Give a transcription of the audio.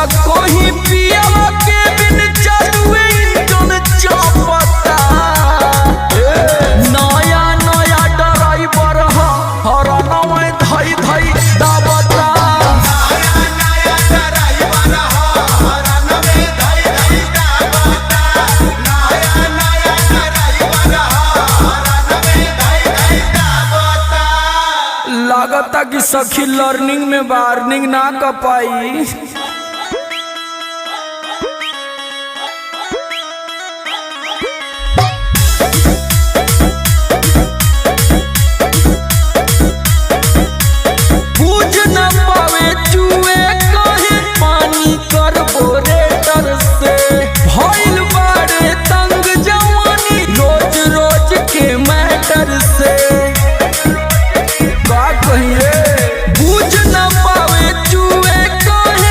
का कोई पिया के बिन चलुए इंजन चापता। नया नया ड्राइवर हरन में धई धई दाबता। नया ड्राइवर हरन में धई धई दाबता। नया ड्राइवर हरन में धई धई दाबता। लागता कि सखी लर्निंग में वार्निंग ना कर पाई।